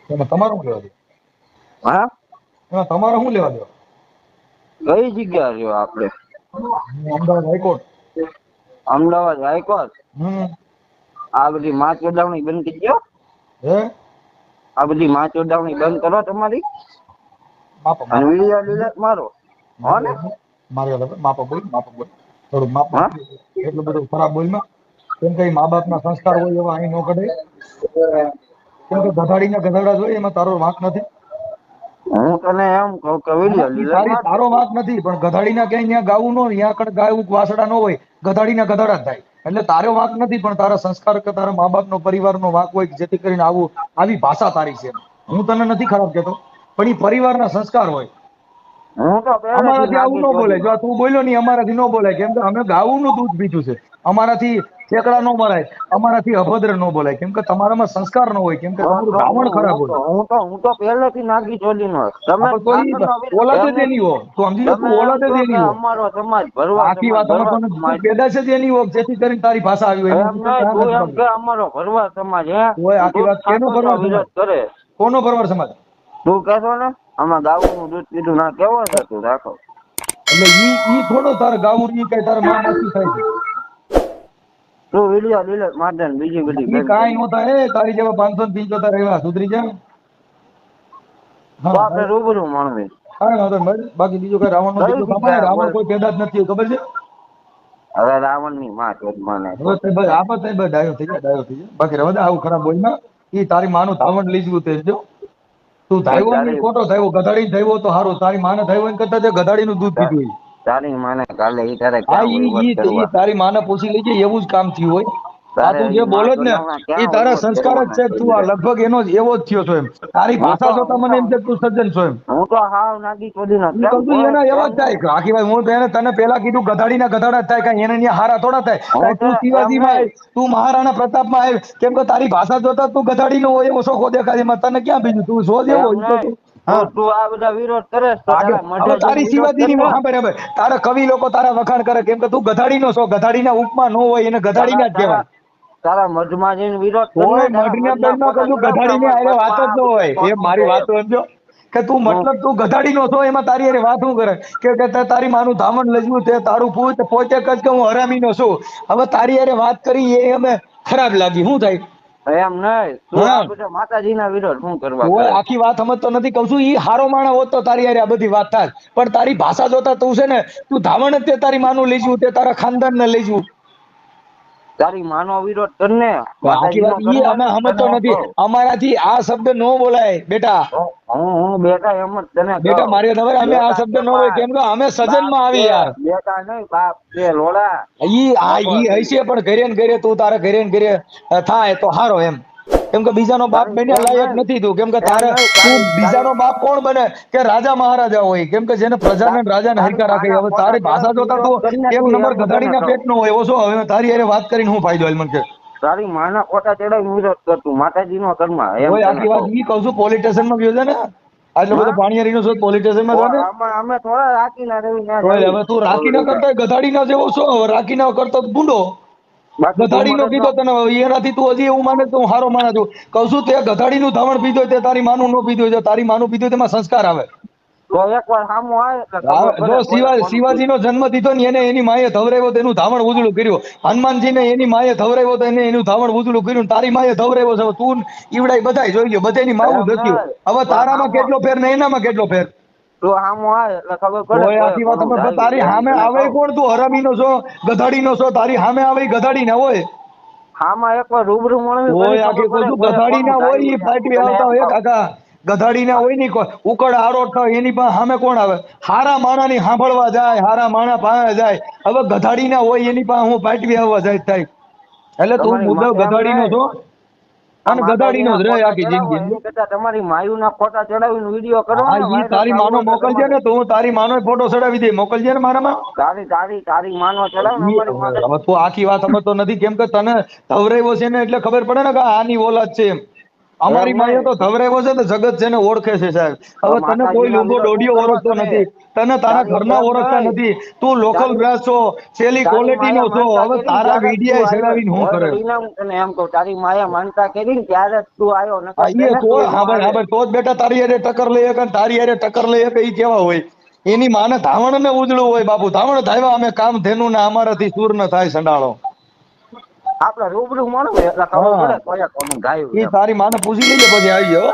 એમાં તમારું શું લેવા દે? હા એમાં તમારે શું લેવા દેવા? કઈ જગ્યા રહ્યો આપડે? અમદાવાદ હાઈકોર્ટ. અમદાવાદ હાઈકોર્ટ. હમ. આ બધી માં ચોદાવણી બંધ કરી દો. હે આ બધી માં ચોદાવણી બંધ કરો તમારી. માપો અને માપો વિડીયો ડિલીટ મારો. હો ને? માપો બોલ થોડું માપમાં. હા એટલું બધું ખરાબ બોલમાં. કેમ કે મા બાપ ના સંસ્કાર હોય એવા અહીં ન કઢે. કેમ કે ગધાડીના ગધાડા જોઈએ એમાં તારો વાંક નથી. હું તને એમ કહું કે ના, વિડીયો ઈ ડિલીટ મારતો. તારો વાંક નથી પણ ગધાડીના ક્યાંય ત્યાં ગાવું ન હોય ત્યાં કણ ગાયું વાસડા ન હોય ગધાડીના ગધાડા જ થાય. એટલે તારો વાંક નથી પણ તારા સંસ્કાર કે તારા મા બાપનો પરિવારનો વાંક હોય કે જેથી કરીને આવી ભાષા તારી છે. હું તને નથી ખરાબ કહેતો પણ ઈ પરિવારના સંસ્કાર હોય. હું તો પહેલેથી અમારાથી આવું નાગી ન બોલે. ચોધી જો તું બોલ્યો નહીં અમારાથી ન બોલાય કેમ કે અમે ગાવુંનું દૂધ પીધું છે. અમારાથી ઠેકડા ન મરાય, અમારાથી અભદ્ર ન બોલાય કેમ કે તમારામાં સંસ્કાર ન હોય, કેમ કે તમારું ધાવણ ખરાબ હોય. હું તો પહેલેથી નાગી ચોધી નો. તમે આપણે તો ઈ ઓલાદ જ એની હો. તું સમજી લે, તમે તું એમ ઓલાદ કહો જ કે એની હો. અમારો સમાજ ભરવા આખી સમાજ વાત અમે ભરવા તને તું સમાજ. પેદાશ જ એની હો જેથી કરીને તારી ભાષા આવી હોય. એમ એમાં તને નહીં, ક્યાં તું નથી એમ ખબર. કે અમારો ભરવા સમાજ હે. ઓય આખી દૂધ વાત કેનો ઠાકોર નો ભરવાડ સમાજ? વિરોધ કરે. કોનો ભરવાડ સમાજ? તું કહેશો ને આમાં ગાવું દૂધ પીધું ના કેવો છે તું રાખો. એટલે ઈ થોડો તારે ગાવું ઈ કઈ તારે માં માસી થાય છે. તું વિડીયો ડિલીટ માર દે ને બીજી બધી ઈ બંધ કાંઈ કરી દે. નો થાય. તારી જેવા 575 એવા સુધરી જાય. તો હા આપણે રૂબરૂ મળવી. કાંઈ વાંધો નહીં ભાઈ. બાકી બીજું કઈ રાવણ નો કઈ દીકરો સાંભળે. જગ્યાએ રાવણ બોલ. કોઈ પેદા જ નથી ખબર છે. હવે રાવણ ની માં ચોદમાને હવે તે ભાઈ આપત ભાઈ ડાયો થઈ જાય. બાકી રવા દે આવું ખરાબ બોલમાં. ઈ તારી માનું ધાવણ લીધું તે જો. તું ધાયવો નહીં તારી ખોટો થયો. ગધાડી થયો તો હારું. તારી માને થયો એમ કરતા તે ગધાડીનું દૂધ પીધું હોય. તારી માને કાલે ઈ તારે હા ક્યાં વહીવટ ઈ કરવા. તારી માને પૂછી લેજે એવું જ કામ થયું હોય. આ તારે તું જે ઈ માં બોલે જ ને ચોદામણા ઈ ક્યાં તારા વહીવટ સંસ્કાર જ કરવાના છે. છે તું આ ઈ. લગભગ એવો જ થયો છો એમ. તારી ભાષા જોતા મને એમ છે કે તું સજ્જન છો એમ. હું તો હાવ નાગી ચોદી નો ઈ કેમ કહું છું કોઈ એના એવા કેમ જ થાય. આખી વાત હું તને પેલા કીધું ગધાડીના ગધાડા જ થાય. કાંઈ એને ન્યા હારા થોડા થાય. હું કાંઈ તો તું એમ શિવાજીમાં નહીં. આવ, તું મહારાણા પ્રતાપમાં આવ. કેમ કે તારી ભાષા જોતા તું ગધાડીનો હોય એવો શોખો દેખાય. એમાં તને ક્યાં બીજું તું જો જેવો એમ ઈ તો નહીં. તું હા તું આ બધા વિરોધ કરે છે તો આગળ તારા મઢે હવે જઈને તારી વિરોધ શિવાજીની કરને. હા બરાબર તારા કવિ લોકો તારા વખાણ કરે કેમ કે તું ગધાડીનો છો. ગધાડીના ઉપમા ન હોય એને તારા ગધાડીના જ તારા કહેવાય. તારા મઢમાં જઈને વિરોધ કરને. કોઈ તારા મઢના મઢના બેનમાં ફોટા કશું ચડાવને ગધાડીને અમારા આરે વાત મઢમાં જ આ ન બધું હોય. એ ખોટું મારી છે વાત સમજો કે તું હું મતલબ તું ગધાડીનો છો એમાં તારી અરે વાત શું કરે કે તારી માનું ધામણ લજવું તે તારું પોતે જ કે હું હરામીનો છું. હવે તારી અરે વાત કરી એ અમે ખરાબ લાગી શું થાય. એમ નહીં. તું હા આ બધા માતાજીના વિરોધ શું કરવા કોઈ કરે. આખી વાત સમજતો નથી. કહું છું ઈ હારો માણસ હોત તો તારી હારે આ બધી વાત થાય. પણ તારી ભાષા જોતા તું છે ને તું ધાવણ જ તે તારી માનું લઈ જવું તે તારા ખાનદાન ને લઈ જવું. તારી માનો વિરોધ કરને. આખી માતાજીનો વાત ઈ કરને અમે ને તને સમજતો એમ નથી. કહું. અમારાથી આ શબ્દ ન બોલાય બેટા. હું બેટા એમ જ તને બેટા કહું. મારી ખબર અમે આ બેટા શબ્દ ન હોય સમાજ કેમ કે અમે સજન બાપ માં છે. આવી યાર. બેટા નહીં બાપ છે લોડા. ઈ હશે પણ ઘરે ને ઘરે તું તારે ઘરે ને ઘરે થાય તો હારો એમ. કેમ કે બીજાનો બાપ તારી બન્યા એમ લાયક નહીં. નથી તું. કેમ કે એમ તારે નહીં. તું તારી તારી બીજાનો બાપ કોણ બને કે રાજા મહારાજા હોય. કેમ કે જેને પ્રજાને રાજાને તારી હરકા રાખે. માના હવે ફોટા તારી ભાષા ચડાવીને જોતા વિરોધ તું કરીને એક તું નંબર એમ હું તને ગધાડીના કહું. પેટનો હોય એવો છો. હવે તારી હારે વાત કરીને હું ફાયદો હાલ મને કે તારી માના ફોટા ચડાવીને વિરોધ કરતું માતાજીનો કર્મા એમ કોઈ તને આખી વાત કહું. ઈ કહું છું પોલીસ સ્ટેશનમાં ગયો છે ને આટલો બધો હા પાણીયારીનો શોધ પોલીસ સ્ટેશનમાં છે ને અમે થોડા રાખીને રવી ના તો જવી હવે તું રાખી ના કરતો ગધાડી ના જેવો છો. હવે રાખી ના કરતો ભૂંડો બાકી તું ગધાડી નો મને કીધો તને એનાથી તું હજી એવું માને તો હું હારો માણસ છું. કહું છું તે ગધાડી નું ધાવણ પીધો તે તારી માનું નો પીધો છે. તારી માનું પીધું તેમાં સંસ્કાર આવે. તો એકવાર સામું આવે એટલે ખબર જો પડે કોને કોનું શિવાજી નો પીધું. જન્મ દીધો ને એને એની માએ ધવરાવ્યો તેનું ધાવણ ઉજળું કર્યું. હનુમાનજી ને એની માએ ધવરાવ્યો તો એને એનું ધાવણ ઉજળું કર્યું. તારી માએ ધવરાવ્યો છે. તું ઈવડાઈ બધાય જોઈ લ્યો બધાની માવું એમ ધત્યું. નહીં હવે તો તારામાં સામો કેટલો ફેર ને એનામાં કેટલો ફેર. તો સામું આવે એટલે ખબર પડે કોઈ કોઈ આખી વાત કોનું અમે ડાયું તારી એમ સામે તને આવે કહું. કોણ તું હરામીનો છો ગધાડીનો છો. તારી સામે આવે ગધાડી ના હોય. આમાં એકવાર રૂબરૂ મળવી પછી કોઈ ખબર આખી કોઈ પડે તું કોઈ ગધાડી કોનું ના હોય ડાયું ઈ છે હું પાટવી તને આવતા એમ હોય કહું. કાકા. ગધાડી ના હોય ની ઉકળ આરોટ થાય એની પાસે સામે કોણ આવે. હારા માણા ની સાંભળવા જાય. હારા માણા પાસે જાય. હવે ગધાડી ના હોય એની પાસે હું પાટવી આવવા જાય થાય. એટલે તું તમારી મુદ્દો એમ ગધાડી નો નહીં છો આ અને ગધાડી નો માતાજીના જ રહે ફોટા આખી ચડાવો જિંદગી. એની કરતા તમારી માયુના ફોટા ચડાવીને વિડીયો કરો હા ને ઈ વાયરલ તારી થવું માનો હોય તો મોકલજે તમારે ને તો હું તારી માનો ફોટો ચડાવી દે મોકલજે ને મારામાં. તારી તારી તારી માનો ચડાવ ને અમારી માને. હવે તું આખી વાત સમજતો નથી. કેમ કે તને ધવરાવ્યો છે ને એટલે ખબર પડે ને કે આની ઓલાદ છે એમ. અમારી માએ તો ધવરેવો છે તો જગત જેને ઓળખે છે સાહેબ. હવે તને કોઈ માતાજીના લુંગો દોઢિયો વિરોધ ઓળખતો કરવા નથી, તને તારા તારી ઘરના એમ ઓળખતા નહીં. નથી, તું લોકલ તારી- બ્રાસ છો, છેલ્લી તારી ક્વોલિટી નો માયા છો. માનતા હવે કરીને તારા ત્યારે જ તું વિડિયા આવ્યો. ચડાવીને શું કરે? ઓલરેડી ના હું તને એમ કહું, તારી માયા માનતા કરીને ત્યારે જ તું આવ્યો, નકર આ ઈ તેને તો તું ન હા આવે. ભાઈ તો જ બેટા તારી હારે ટક્કર લઈ શકે ને તારી હારે ટક્કર લઈ શકે ઈ કેવા હોય? એની માને ધાવણ ને ઉજળું હોય બાપુ. ધાવણ ધાવ્યા અમે કામ ધેનું ને અમારાથી સૂર ન થાય સંડાળો. આપણે રૂબરૂ મળવું એટલે ખબર હા પડે કયા કોનું ગાયું ઈ એમ. તારી માને પૂછી લેજે પછી આવી જાવ.